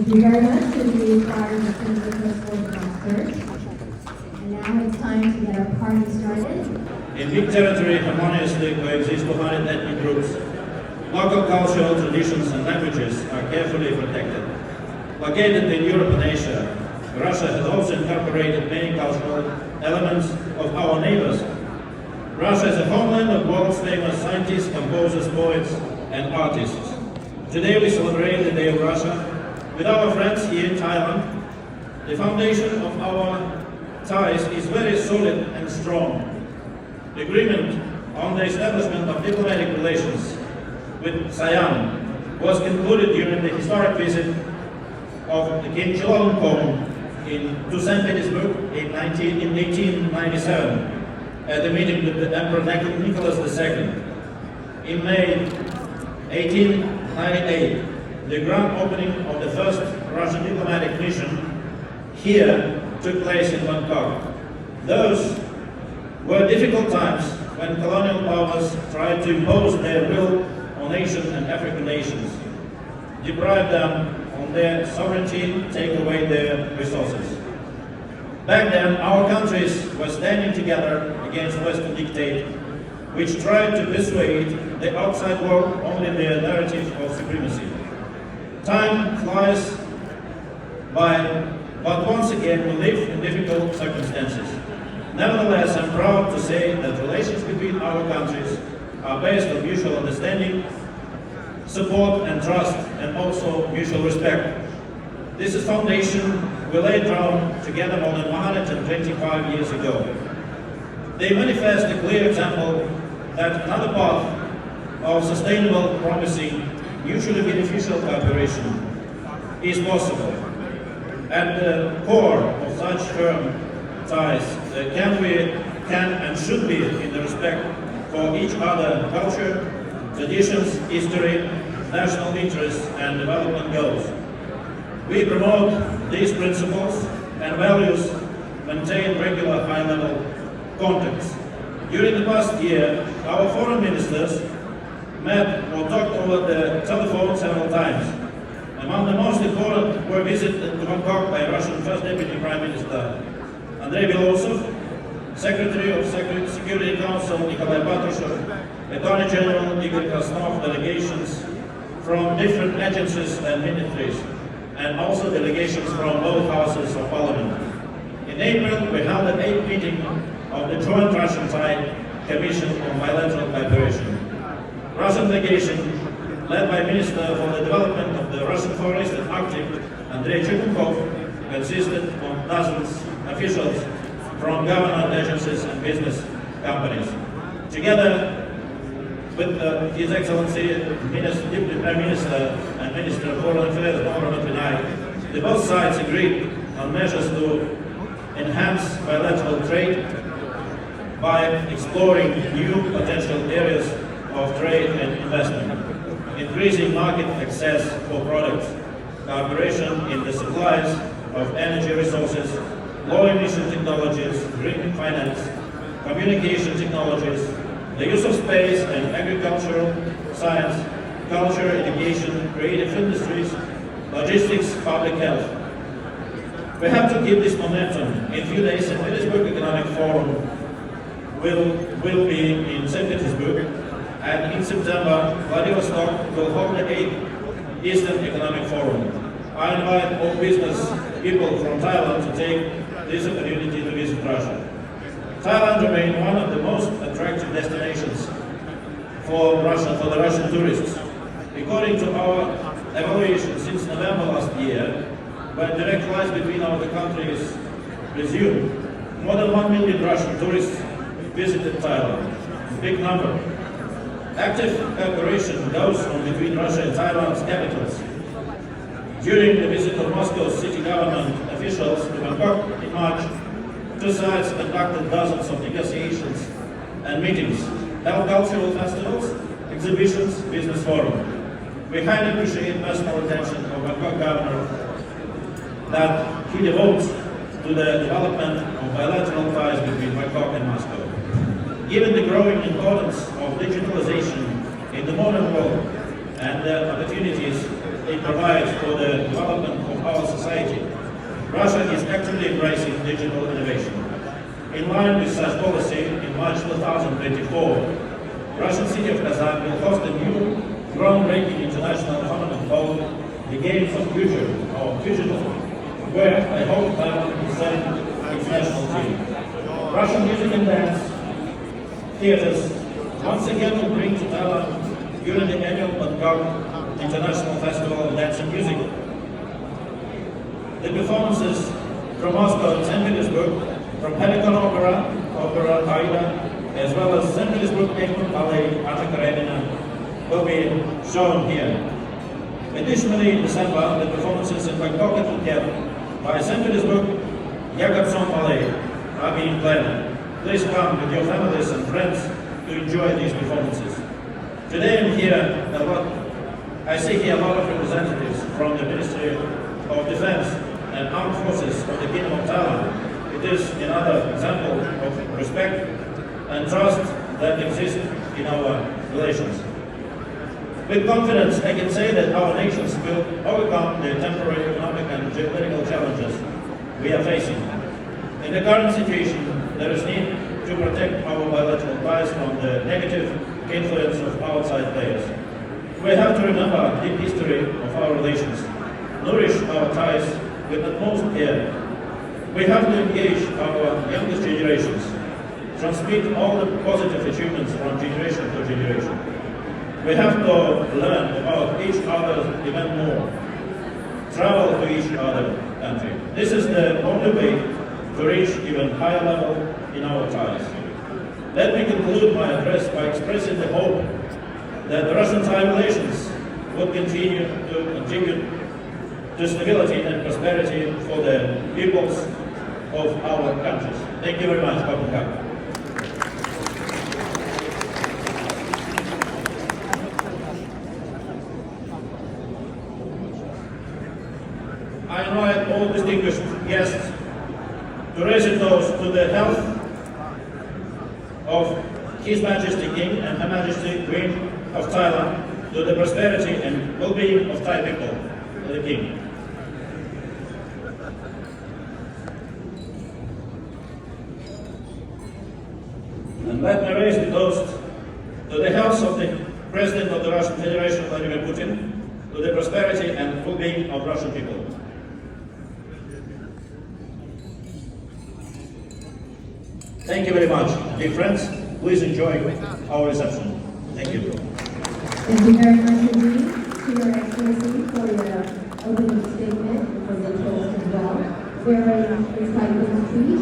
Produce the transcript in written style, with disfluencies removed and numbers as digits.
Thank you very much to the choir of St. Nicholas Orthodox Church. And now it's time to get our party started. In big territory harmoniously coexist 200 ethnic groups. Local cultural traditions and languages are carefully protected. Located in Europe and Asia, Russia has also incorporated many cultural elements of our neighbors. Russia is a homeland of world's famous scientists, composers, poets, and artists. Today we celebrate the Day of Russia with our friends here in Thailand. The foundation of our ties is very solid and strong. The agreement on the establishment of diplomatic relations with Siam was concluded during the historic visit of the King Chulalongkorn to St. Petersburg in 1897 at the meeting with the Emperor Nicholas II. In May 1898, the grand opening of the first Russian diplomatic mission here took place in Bangkok. Those were difficult times when colonial powers tried to impose their will on Asian and African nations, deprive them of their sovereignty, take away their resources. Back then, our countries were standing together against Western dictate, which tried to persuade the outside world only their narrative of supremacy. Time flies by, but once again we live in difficult circumstances. Nevertheless, I'm proud to say that relations between our countries are based on mutual understanding, support and trust, and also mutual respect. This is foundation we laid down together more than 125 years ago. They manifest a clear example that another path of sustainable, promising, mutually beneficial cooperation is possible. At the core of such firm ties can and should be in the respect for each other culture, traditions, history, national interests, and development goals. We promote these principles and values, maintain regular high-level contacts. During the past year, our foreign ministers met or talked over the telephone several times. Among the most important were visits to Bangkok by Russian First Deputy Prime Minister Andrei Belosov, Secretary of Security Council Nikolai Patrushev, Attorney General Igor Krasnov, delegations from different agencies and ministries, and also delegations from both houses of parliament. In April, we held an 8th meeting of the Joint Russian-Thai Commission on Bilateral Cooperation. Russian delegation, led by Minister for the Development of the Russian Forest and Arctic, Andrei Chikukov, consisted of dozens of officials from government agencies and business companies. Together with His Excellency Deputy Prime Minister and Minister of Foreign Affairs, Governor Vinay, the both sides agreed on measures to enhance bilateral trade by exploring new potential areas of trade and investment, increasing market access for products, cooperation in the supplies of energy resources, low-emission technologies, green finance, communication technologies, the use of space and agricultural, science, culture, education, creative industries, logistics, public health. We have to keep this momentum. In a few days, St. Petersburg Economic Forum will be in St. Petersburg, and in September, Vladivostok will hold the 8th Eastern Economic Forum. I invite all business people from Thailand to take this opportunity to visit Russia. Thailand remains one of the most attractive destinations for the Russian tourists. According to our evaluation since November last year, when direct flights between our two countries resumed, more than 1 million Russian tourists visited Thailand. Big number. Active cooperation goes on between Russia and Thailand's capitals. During the visit of Moscow's city government officials to Bangkok in March, two sides conducted dozens of negotiations and meetings, held cultural festivals, exhibitions, business forum. We highly appreciate personal attention of Bangkok governor that he devotes to the development of bilateral ties between Bangkok and Moscow. Given the growing importance of digitalization in the modern world and the opportunities it provides for the development of our society, Russia is actively embracing digital innovation. In line with such policy, in March 2024, Russian city of Kazan will host a new groundbreaking international tournament called the Games of Future, or Digital, where I hope Thailand will send its national team. Russian music and dance theaters once again will bring to Thailand during the annual Bangkok International Festival of Dance and Music. The performances from Moscow and St. Petersburg, from Pelican Opera, Opera Aida, as well as St. Petersburg Egmont Ballet, Anna Karenina, will be shown here. Additionally, in December, the performances in Bangkok and Phuket by St. Petersburg Jakobson Ballet are being planned. Please come with your families and friends to enjoy these performances. Today I see here a lot of representatives from the Ministry of Defense and Armed Forces of the Kingdom of Thailand. It is another example of respect and trust that exists in our relations. With confidence, I can say that our nations will overcome the temporary economic and geopolitical challenges we are facing. In the current situation, there is need to protect our bilateral ties from the negative influence of outside players. We have to remember the history of our relations, nourish our ties with utmost care. We have to engage our youngest generations, transmit all the positive achievements from generation to generation. We have to learn about each other even more, travel to each other country. This is the only way to reach even higher level in our ties. Let me conclude my address by expressing the hope that the Russian-Thai relations would continue to contribute to stability and prosperity for the peoples of our countries. Thank you very much, Kapun Kak. I invite all distinguished guests to raise a toast to the health of His Majesty King and Her Majesty Queen of Thailand, to the prosperity and well-being of Thai people, to the King. And let me raise the toast to the health of the President of the Russian Federation, Vladimir Putin, to the prosperity and well-being of Russian people. Thank you very much. Dear friends, please enjoy our reception. Thank you. Thank you very much indeed to Your Excellency for your opening statement and for the toast as well. Very insightful speech.